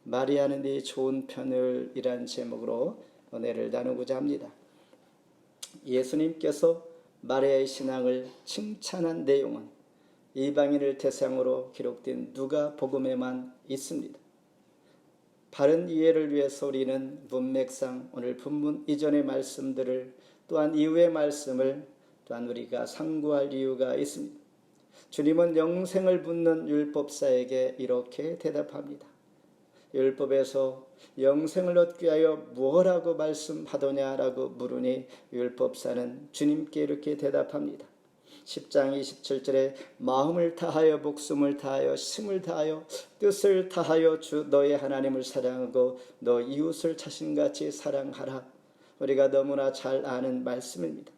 마리아는 네 좋은 편을 이란 제목으로 은혜를 나누고자 합니다. 예수님께서 마리아의 신앙을 칭찬한 내용은 이방인을 대상으로 기록된 누가복음에만 있습니다. 바른 이해를 위해서 우리는 문맥상 오늘 본문 이전의 말씀들을 또한 이후의 말씀을 또한 우리가 상고할 이유가 있습니다. 주님은 영생을 묻는 율법사에게 이렇게 대답합니다. 율법에서 영생을 얻기 위하여 무엇라고 말씀하더냐라고 물으니 율법사는 주님께 이렇게 대답합니다. 10장 27절에 마음을 다하여 목숨을 다하여 힘을 다하여 뜻을 다하여 주 너의 하나님을 사랑하고 너 이웃을 자신같이 사랑하라. 우리가 너무나 잘 아는 말씀입니다.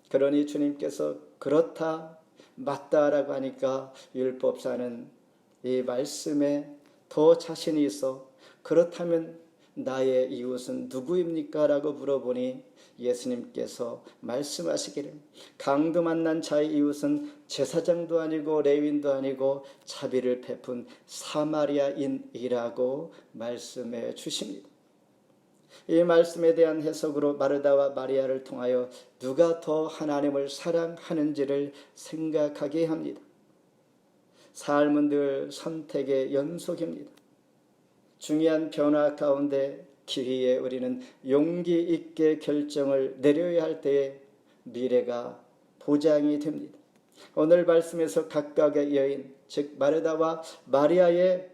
그러니 주님께서 그렇다 맞다라고 하니까 율법사는 이 말씀에 더 자신이 있어 그렇다면 나의 이웃은 누구입니까? 라고 물어보니 예수님께서 말씀하시기를 강도 만난 자의 이웃은 제사장도 아니고 레위인도 아니고 자비를 베푼 사마리아인이라고 말씀해 주십니다. 이 말씀에 대한 해석으로 마르다와 마리아를 통하여 누가 더 하나님을 사랑하는지를 생각하게 합니다. 삶은 늘 선택의 연속입니다. 중요한 변화 가운데 기회에 우리는 용기 있게 결정을 내려야 할 때에 미래가 보장이 됩니다. 오늘 말씀에서 각각의 여인, 즉 마르다와 마리아의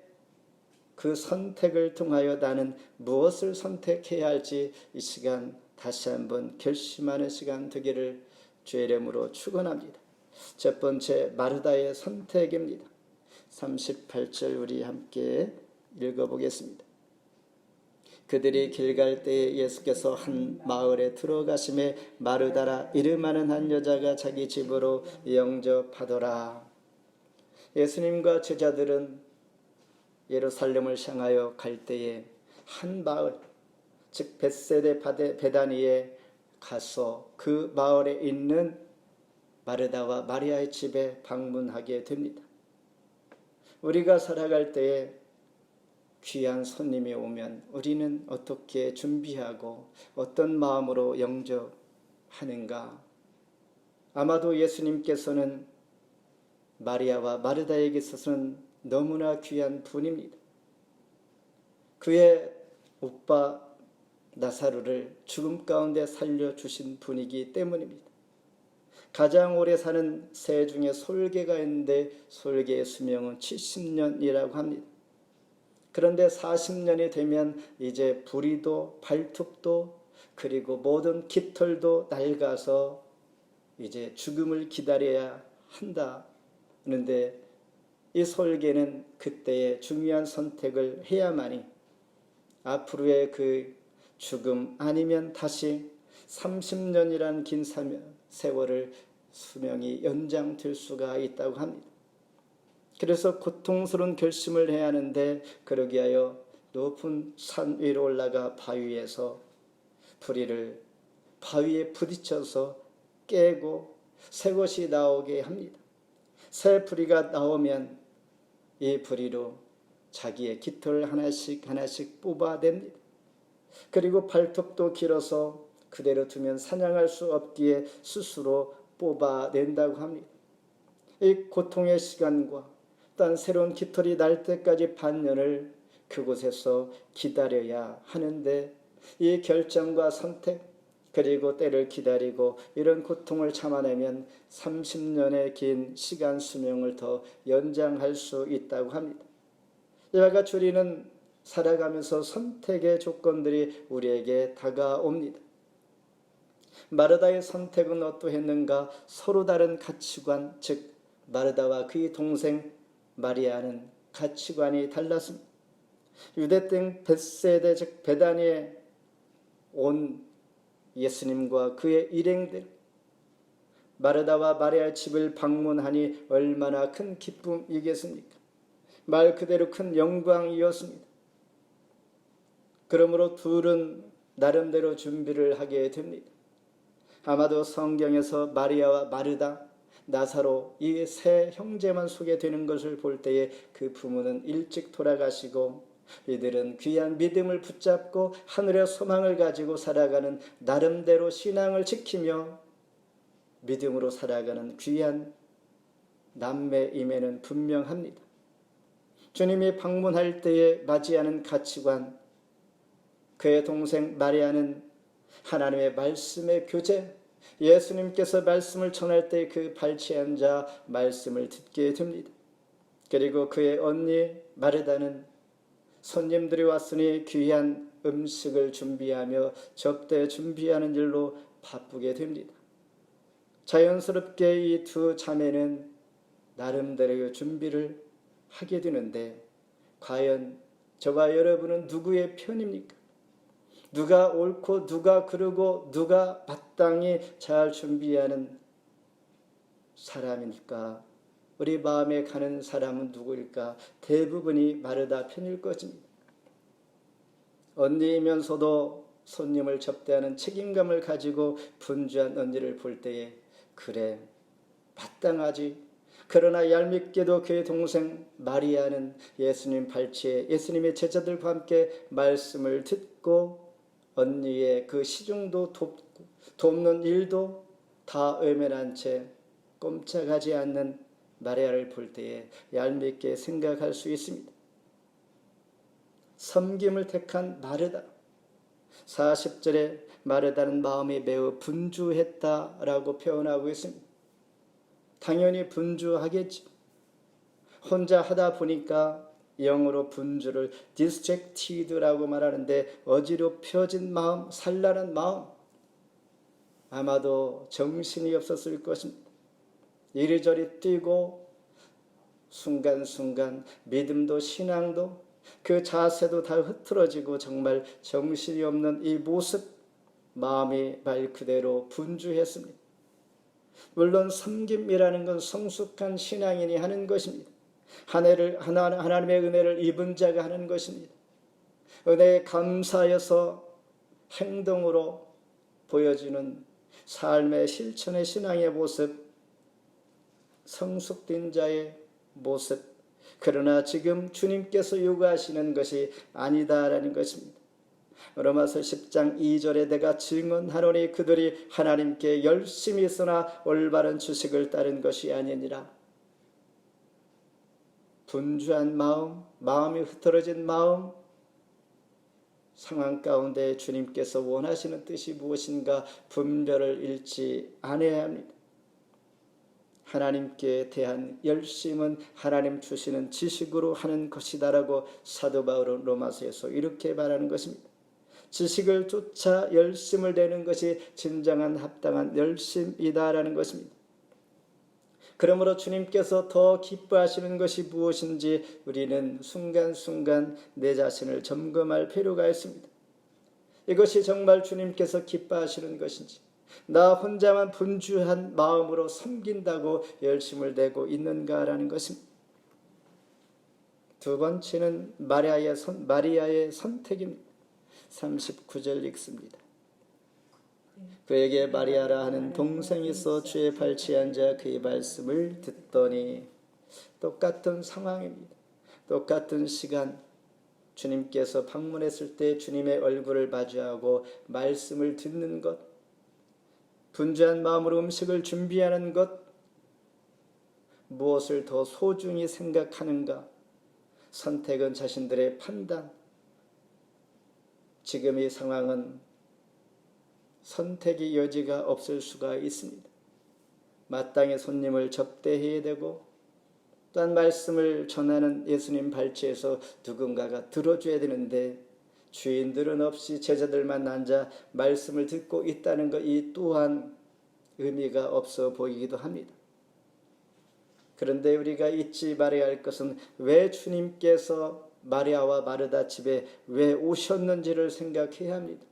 그 선택을 통하여 나는 무엇을 선택해야 할지 이 시간 다시 한번 결심하는 시간 되기를 주의 이름으로 축원합니다. 첫 번째 마르다의 선택입니다. 38절 우리 함께 읽어보겠습니다. 그들이 길 갈 때에 예수께서 한 마을에 들어가심에 마르다라 이름하는 한 여자가 자기 집으로 영접하더라. 예수님과 제자들은 예루살렘을 향하여 갈 때에 한 마을, 즉 벳세데 베다니에 가서 그 마을에 있는 마르다와 마리아의 집에 방문하게 됩니다. 우리가 살아갈 때에 귀한 손님이 오면 우리는 어떻게 준비하고 어떤 마음으로 영접하는가? 아마도 예수님께서는 마리아와 마르다에게 있어서는 너무나 귀한 분입니다. 그의 오빠 나사로를 죽음 가운데 살려주신 분이기 때문입니다. 가장 오래 사는 새 중에 솔개가 있는데 솔개의 수명은 70년이라고 합니다. 그런데 40년이 되면 이제 부리도 발톱도 그리고 모든 깃털도 낡아서 이제 죽음을 기다려야 한다는데 이 솔개는 그때의 중요한 선택을 해야만이 앞으로의 그 죽음 아니면 다시 30년이라는 긴 세월을 수명이 연장될 수가 있다고 합니다. 그래서 고통스러운 결심을 해야 하는데 그러기 위하여 높은 산 위로 올라가 바위에서 부리를 바위에 부딪혀서 깨고 새 것이 나오게 합니다. 새 부리가 나오면 이 부리로 자기의 깃털을 하나씩 뽑아냅니다. 그리고 발톱도 길어서 그대로 두면 사냥할 수 없기에 스스로 뽑아낸다고 합니다. 이 고통의 시간과 또한 새로운 깃털이 날 때까지 반년을 그곳에서 기다려야 하는데 이 결정과 선택 그리고 때를 기다리고 이런 고통을 참아내면 30년의 긴 시간 수명을 더 연장할 수 있다고 합니다. 이와 같이 우리는 살아가면서 선택의 조건들이 우리에게 다가옵니다. 마르다의 선택은 어떠했는가? 서로 다른 가치관, 즉 마르다와 그의 동생 마리아는 가치관이 달랐습니다. 유대 땅 벳세데 즉 베다니에 온 예수님과 그의 일행들 마르다와 마리아의 집을 방문하니 얼마나 큰 기쁨이겠습니까? 말 그대로 큰 영광이었습니다. 그러므로 둘은 나름대로 준비를 하게 됩니다. 아마도 성경에서 마리아와 마르다, 나사로 이 세 형제만 소개되는 것을 볼 때에 그 부모는 일찍 돌아가시고 이들은 귀한 믿음을 붙잡고 하늘의 소망을 가지고 살아가는 나름대로 신앙을 지키며 믿음으로 살아가는 귀한 남매임에는 분명합니다. 주님이 방문할 때에 맞이하는 가치관, 그의 동생 마리아는 하나님의 말씀의 교제, 예수님께서 말씀을 전할 때 그 발치에 앉아 말씀을 듣게 됩니다. 그리고 그의 언니 마르다는 손님들이 왔으니 귀한 음식을 준비하며 접대 준비하는 일로 바쁘게 됩니다. 자연스럽게 이 두 자매는 나름대로의 준비를 하게 되는데 과연 저와 여러분은 누구의 편입니까? 누가 옳고 누가 그르고 누가 마땅히 잘 준비하는 사람일까? 우리 마음에 가는 사람은 누구일까? 대부분이 마르다 편일 것입니다. 언니이면서도 손님을 접대하는 책임감을 가지고 분주한 언니를 볼 때에 그래, 마땅하지. 그러나 얄밉게도 그의 동생 마리아는 예수님 발치에 예수님의 제자들과 함께 말씀을 듣고 언니의 그 시중도 돕는 일도 다 외면한 채 꼼짝하지 않는 마리아를 볼 때에 얄밉게 생각할 수 있습니다. 섬김을 택한 마르다. 40절에 마르다는 마음이 매우 분주했다라고 표현하고 있습니다. 당연히 분주하겠죠. 혼자 하다 보니까 영어로 분주를 distracted라고 말하는데 어지럽혀진 마음, 산란한 마음, 아마도 정신이 없었을 것입니다. 이리저리 뛰고 순간순간 믿음도 신앙도 그 자세도 다 흐트러지고 정말 정신이 없는 이 모습, 마음이 말 그대로 분주했습니다. 물론 섬김이라는 건 성숙한 신앙인이 하는 것입니다. 하나님의 은혜를 입은 자가 하는 것입니다. 은혜에 감사해서 행동으로 보여주는 삶의 실천의 신앙의 모습, 성숙된 자의 모습. 그러나 지금 주님께서 요구하시는 것이 아니다라는 것입니다. 로마서 10장 2절에 내가 증언하노니 그들이 하나님께 열심히 쓰나 올바른 주식을 따른 것이 아니니라. 분주한 마음, 마음이 흐트러진 마음, 상황 가운데 주님께서 원하시는 뜻이 무엇인가 분별을 잃지 않아야 합니다. 하나님께 대한 열심은 하나님 주시는 지식으로 하는 것이다라고 사도 바울은 로마서에서 이렇게 말하는 것입니다. 지식을 쫓아 열심을 내는 것이 진정한 합당한 열심이다라는 것입니다. 그러므로 주님께서 더 기뻐하시는 것이 무엇인지 우리는 순간순간 내 자신을 점검할 필요가 있습니다. 이것이 정말 주님께서 기뻐하시는 것인지, 나 혼자만 분주한 마음으로 섬긴다고 열심을 내고 있는가라는 것입니다. 두 번째는 마리아의 선택입니다. 39절 읽습니다. 그에게 마리아라 하는 동생이 있어 주의 발치에 앉아 그의 말씀을 듣더니, 똑같은 상황입니다. 똑같은 시간, 주님께서 방문했을 때 주님의 얼굴을 마주하고 말씀을 듣는 것, 분주한 마음으로 음식을 준비하는 것, 무엇을 더 소중히 생각하는가? 선택은 자신들의 판단. 지금 이 상황은 선택의 여지가 없을 수가 있습니다. 마땅히 손님을 접대해야 되고 또한 말씀을 전하는 예수님 발치에서 누군가가 들어줘야 되는데 주인들은 없이 제자들만 앉아 말씀을 듣고 있다는 것, 이 또한 의미가 없어 보이기도 합니다. 그런데 우리가 잊지 말아야 할 것은 왜 주님께서 마리아와 마르다 집에 왜 오셨는지를 생각해야 합니다.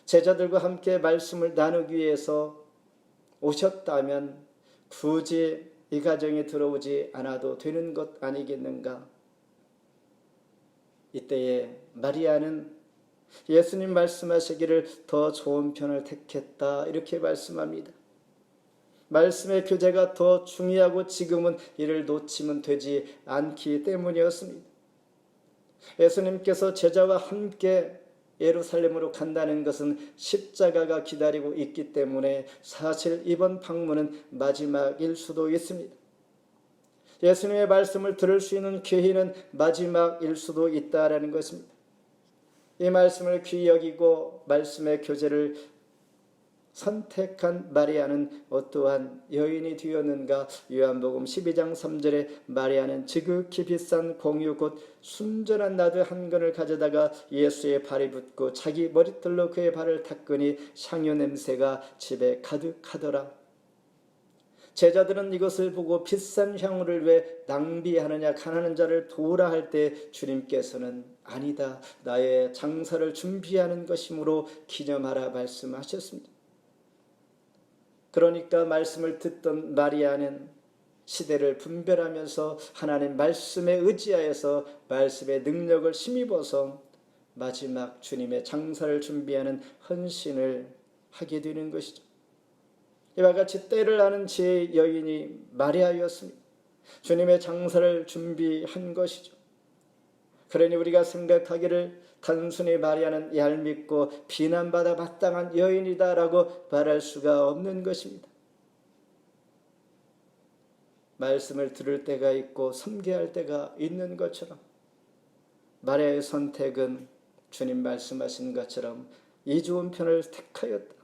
제자들과 함께 말씀을 나누기 위해서 오셨다면 굳이 이 가정에 들어오지 않아도 되는 것 아니겠는가? 이때에 마리아는 예수님 말씀하시기를 더 좋은 편을 택했다, 이렇게 말씀합니다. 말씀의 교제가 더 중요하고 지금은 이를 놓치면 되지 않기 때문이었습니다. 예수님께서 제자와 함께 예루살렘으로 간다는 것은 십자가가 기다리고 있기 때문에 사실 이번 방문은 마지막일 수도 있습니다. 예수님의 말씀을 들을 수 있는 기회는 마지막일 수도 있다라는 것입니다. 이 말씀을 귀히 여기고 말씀의 교제를 선택한 마리아는 어떠한 여인이 되었는가? 요한복음 12장 3절에 마리아는 지극히 비싼 공유 곧 순전한 나드 한 근을 가져다가 예수의 발에 붓고 자기 머리털로 그의 발을 닦으니 향유 냄새가 집에 가득하더라. 제자들은 이것을 보고 비싼 향유를 왜 낭비하느냐, 가난한 자를 도우라 할 때 주님께서는 아니다, 나의 장사를 준비하는 것이므로 기념하라 말씀하셨습니다. 그러니까 말씀을 듣던 마리아는 시대를 분별하면서 하나님 말씀에 의지하여서 말씀의 능력을 힘입어서 마지막 주님의 장사를 준비하는 헌신을 하게 되는 것이죠. 이와 같이 때를 아는 지혜의 여인이 마리아였습니다. 주님의 장사를 준비한 것이죠. 그러니 우리가 생각하기를 단순히 마리아는 얄밉고 비난받아 마땅한 여인이다라고 말할 수가 없는 것입니다. 말씀을 들을 때가 있고 섬겨야 할 때가 있는 것처럼 마리아의 선택은 주님 말씀하신 것처럼 이 좋은 편을 택하였다.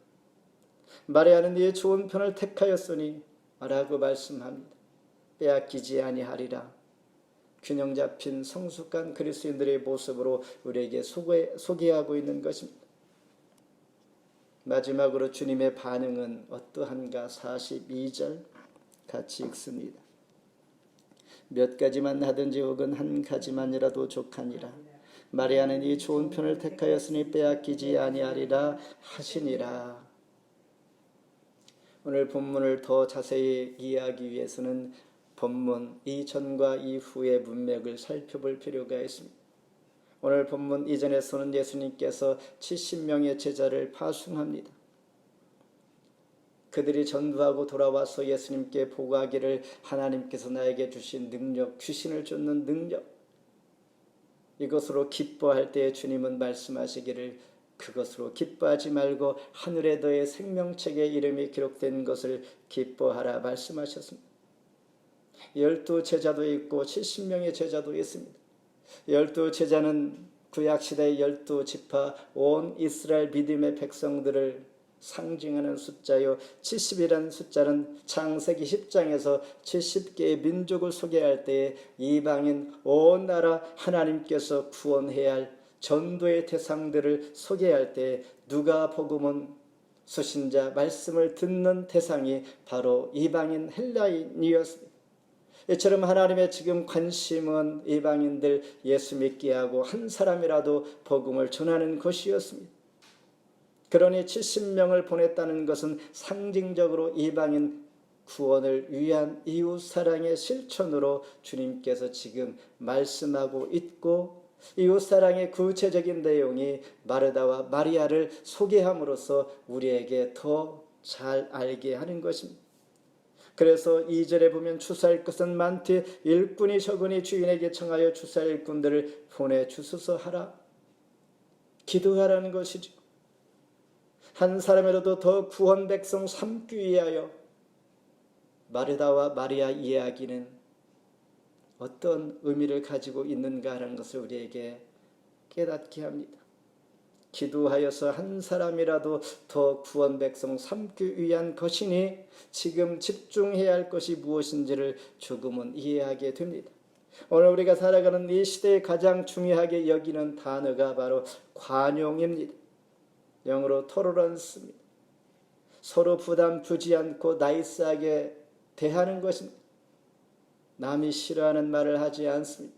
마리아는 이 좋은 편을 택하였으니 라고 말씀합니다. 빼앗기지 아니하리라. 균형 잡힌 성숙한 그리스도인들의 모습으로 우리에게 소개하고 있는 것입니다. 마지막으로 주님의 반응은 어떠한가? 42절 같이 읽습니다. 몇 가지만 하든지 혹은 한 가지만이라도 족하니라. 마리아는 이 좋은 편을 택하였으니 빼앗기지 아니하리라 하시니라. 오늘 본문을 더 자세히 이해하기 위해서는 본문 이전과 이후의 문맥을 살펴볼 필요가 있습니다. 오늘 본문 이전에서는 예수님께서 70명의 제자를 파송합니다. 그들이 전도하고 돌아와서 예수님께 보고하기를 하나님께서 나에게 주신 능력, 귀신을 쫓는 능력, 이것으로 기뻐할 때에 주님은 말씀하시기를 그것으로 기뻐하지 말고 하늘에 너의 생명책에 이름이 기록된 것을 기뻐하라 말씀하셨습니다. 12제자도 있고 70명의 제자도 있습니다. 12제자는 구약시대의 12지파 온 이스라엘 믿음의 백성들을 상징하는 숫자요, 70이라는 숫자는 창세기 10장에서 70개의 민족을 소개할 때에 이방인 온 나라 하나님께서 구원해야 할 전도의 대상들을 소개할 때 누가복음은 수신자 말씀을 듣는 대상이 바로 이방인 헬라인이었습니다. 이처럼 하나님의 지금 관심은 이방인들 예수 믿게 하고 한 사람이라도 복음을 전하는 것이었습니다. 그러니 70명을 보냈다는 것은 상징적으로 이방인 구원을 위한 이웃사랑의 실천으로 주님께서 지금 말씀하고 있고, 이웃사랑의 구체적인 내용이 마르다와 마리아를 소개함으로써 우리에게 더 잘 알게 하는 것입니다. 그래서 2절에 보면 추수할 것은 많되 일꾼이 적으니 주인에게 청하여 추수할 일꾼들을 보내주소서 하라. 기도하라는 것이죠. 한 사람이라도 더 구원 백성 삼기 위하여. 마르다와 마리아 이야기는 어떤 의미를 가지고 있는가 하는 것을 우리에게 깨닫게 합니다. 기도하여서 한 사람이라도 더 구원 백성 삼기 위한 것이니 지금 집중해야 할 것이 무엇인지를 조금은 이해하게 됩니다. 오늘 우리가 살아가는 이 시대에 가장 중요하게 여기는 단어가 바로 관용입니다. 영어로 토러런스입니다. 서로 부담 주지 않고 나이스하게 대하는 것입니다. 남이 싫어하는 말을 하지 않습니다.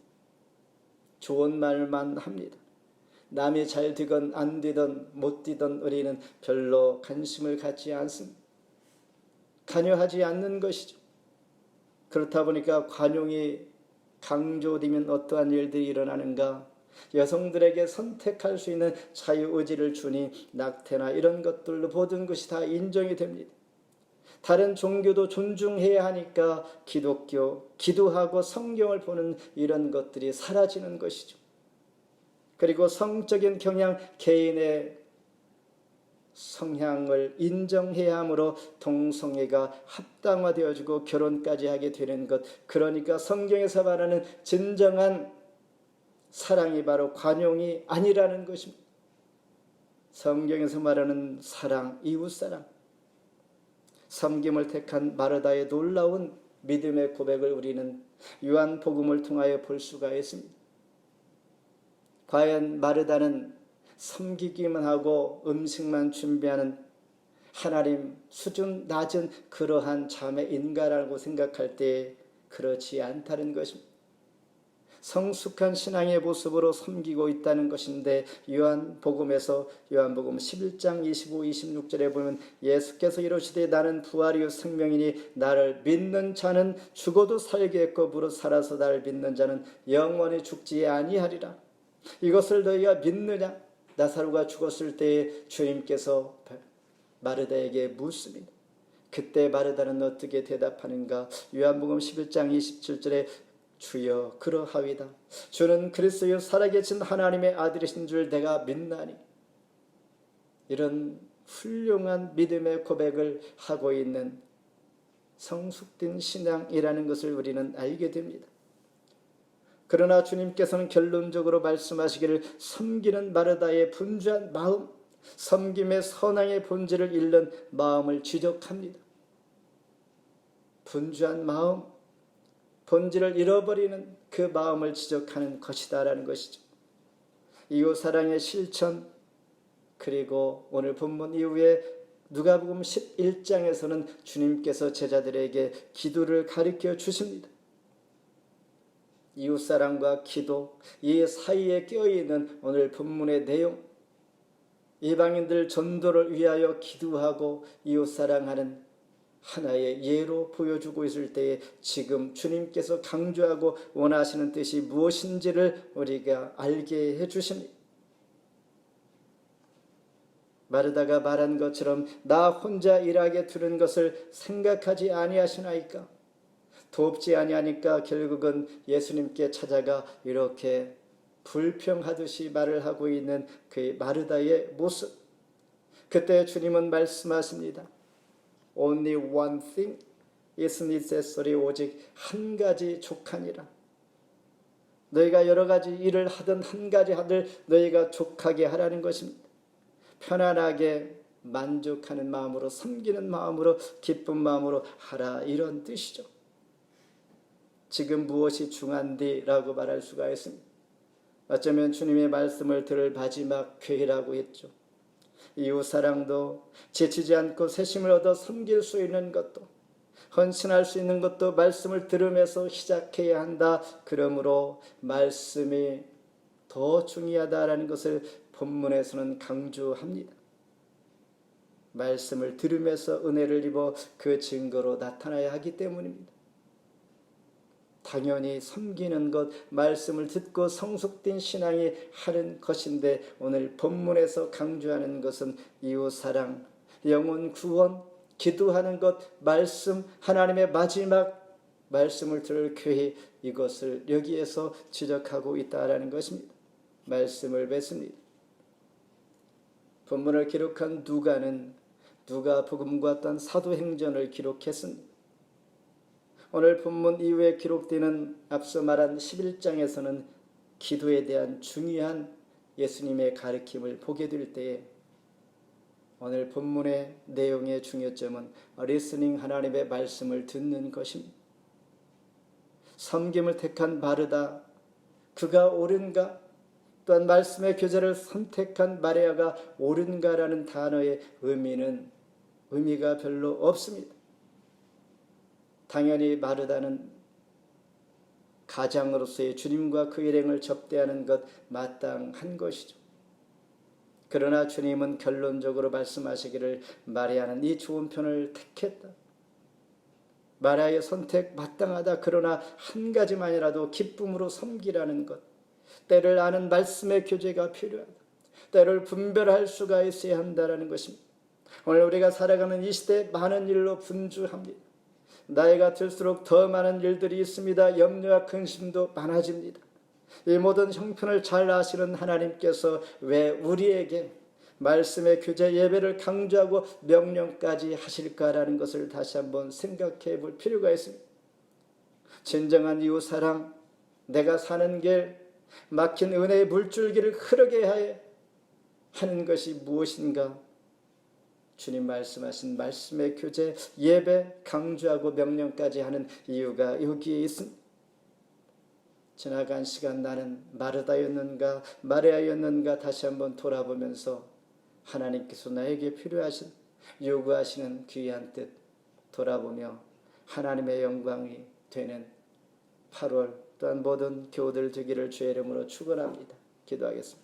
좋은 말만 합니다. 남이 잘 되건 안 되든 못 되든 우리는 별로 관심을 갖지 않습니다. 관여하지 않는 것이죠. 그렇다 보니까 관용이 강조되면 어떠한 일들이 일어나는가? 여성들에게 선택할 수 있는 자유의지를 주니 낙태나 이런 것들로 모든 것이 다 인정이 됩니다. 다른 종교도 존중해야 하니까 기독교, 기도하고 성경을 보는 이런 것들이 사라지는 것이죠. 그리고 성적인 경향, 개인의 성향을 인정해야 하므로 동성애가 합당화되어지고 결혼까지 하게 되는 것. 그러니까 성경에서 말하는 진정한 사랑이 바로 관용이 아니라는 것입니다. 성경에서 말하는 사랑, 이웃사랑, 섬김을 택한 마르다의 놀라운 믿음의 고백을 우리는 요한복음을 통하여 볼 수가 있습니다. 과연 마르다는 섬기기만 하고 음식만 준비하는 하나님 수준 낮은 그러한 자매인가라고 생각할 때 그렇지 않다는 것입니다. 성숙한 신앙의 모습으로 섬기고 있다는 것인데, 요한복음에서 요한복음 11장 25, 26절에 보면 예수께서 이르시되 나는 부활이요 생명이니 나를 믿는 자는 죽어도 살겠고 무릇 살아서 나를 믿는 자는 영원히 죽지 아니하리라. 이것을 너희가 믿느냐? 나사로가 죽었을 때에 주님께서 마르다에게 묻습니다. 그때 마르다는 어떻게 대답하는가? 요한복음 11장 27절에 주여 그러하위다. 주는 그리스도여 살아계신 하나님의 아들이신 줄 내가 믿나니. 이런 훌륭한 믿음의 고백을 하고 있는 성숙된 신앙이라는 것을 우리는 알게 됩니다. 그러나 주님께서는 결론적으로 말씀하시기를 섬기는 마르다의 분주한 마음, 섬김의 선왕의 본질을 잃는 마음을 지적합니다. 분주한 마음, 본질을 잃어버리는 그 마음을 지적하는 것이다라는 것이죠. 이웃사랑의 실천, 그리고 오늘 본문 이후에 누가복음 11장에서는 주님께서 제자들에게 기도를 가르쳐 주십니다. 이웃사랑과 기도, 이 사이에 껴있는 오늘 본문의 내용, 이방인들 전도를 위하여 기도하고 이웃사랑하는 하나의 예로 보여주고 있을 때에 지금 주님께서 강조하고 원하시는 뜻이 무엇인지를 우리가 알게 해주십니다. 마르다가 말한 것처럼 나 혼자 일하게 두는 것을 생각하지 아니하시나이까? 돕지 아니하니까 결국은 예수님께 찾아가 이렇게 불평하듯이 말을 하고 있는 그 마르다의 모습. 그때 주님은 말씀하십니다. Only one thing is necessary. 오직 한 가지 족하니라. 너희가 여러 가지 일을 하든 한 가지 하든 너희가 족하게 하라는 것입니다. 편안하게 만족하는 마음으로, 섬기는 마음으로, 기쁜 마음으로 하라, 이런 뜻이죠. 지금 무엇이 중한디라고 말할 수가 있습니다. 어쩌면 주님의 말씀을 들을 마지막 기회라고 했죠. 이웃사랑도 지치지 않고 새심을 얻어 섬길 수 있는 것도, 헌신할 수 있는 것도 말씀을 들으면서 시작해야 한다. 그러므로 말씀이 더 중요하다라는 것을 본문에서는 강조합니다. 말씀을 들으면서 은혜를 입어 그 증거로 나타나야 하기 때문입니다. 당연히 섬기는 것, 말씀을 듣고 성숙된 신앙이 하는 것인데, 오늘 본문에서 강조하는 것은 이웃사랑, 영혼 구원, 기도하는 것, 말씀, 하나님의 마지막 말씀을 들을 기회, 이것을 여기에서 지적하고 있다라는 것입니다. 말씀을 맺습니다. 본문을 기록한 누가는 누가복음과 어떤 사도행전을 기록했습니다. 오늘 본문 이후에 기록되는 앞서 말한 11장에서는 기도에 대한 중요한 예수님의 가르침을 보게 될 때에 오늘 본문의 내용의 중요점은 리스닝, 하나님의 말씀을 듣는 것입니다. 섬김을 택한 마르다, 그가 옳은가? 또한 말씀의 교제를 선택한 마리아가 옳은가라는 단어의 의미가 별로 없습니다. 당연히 마르다는 가장으로서의 주님과 그 일행을 접대하는 것 마땅한 것이죠. 그러나 주님은 결론적으로 말씀하시기를 마리아는 이 좋은 편을 택했다. 마리아의 선택 마땅하다. 그러나 한 가지만이라도 기쁨으로 섬기라는 것, 때를 아는 말씀의 교제가 필요하다. 때를 분별할 수가 있어야 한다는 것입니다. 오늘 우리가 살아가는 이 시대에 많은 일로 분주합니다. 나이가 들수록 더 많은 일들이 있습니다. 염려와 근심도 많아집니다. 이 모든 형편을 잘 아시는 하나님께서 왜 우리에게 말씀의 교제 예배를 강조하고 명령까지 하실까라는 것을 다시 한번 생각해 볼 필요가 있습니다. 진정한 이웃사랑, 내가 사는 길, 막힌 은혜의 물줄기를 흐르게 하는 것이 무엇인가? 주님 말씀하신 말씀의 교제, 예배, 강조하고 명령까지 하는 이유가 여기에 있습니다. 지나간 시간 나는 마르다였는가 마리아였는가 다시 한번 돌아보면서 하나님께서 나에게 필요하신 요구하시는 귀한 뜻 돌아보며 하나님의 영광이 되는 8월 또한 모든 교우들 되기를 주의 이름으로 축원합니다. 기도하겠습니다.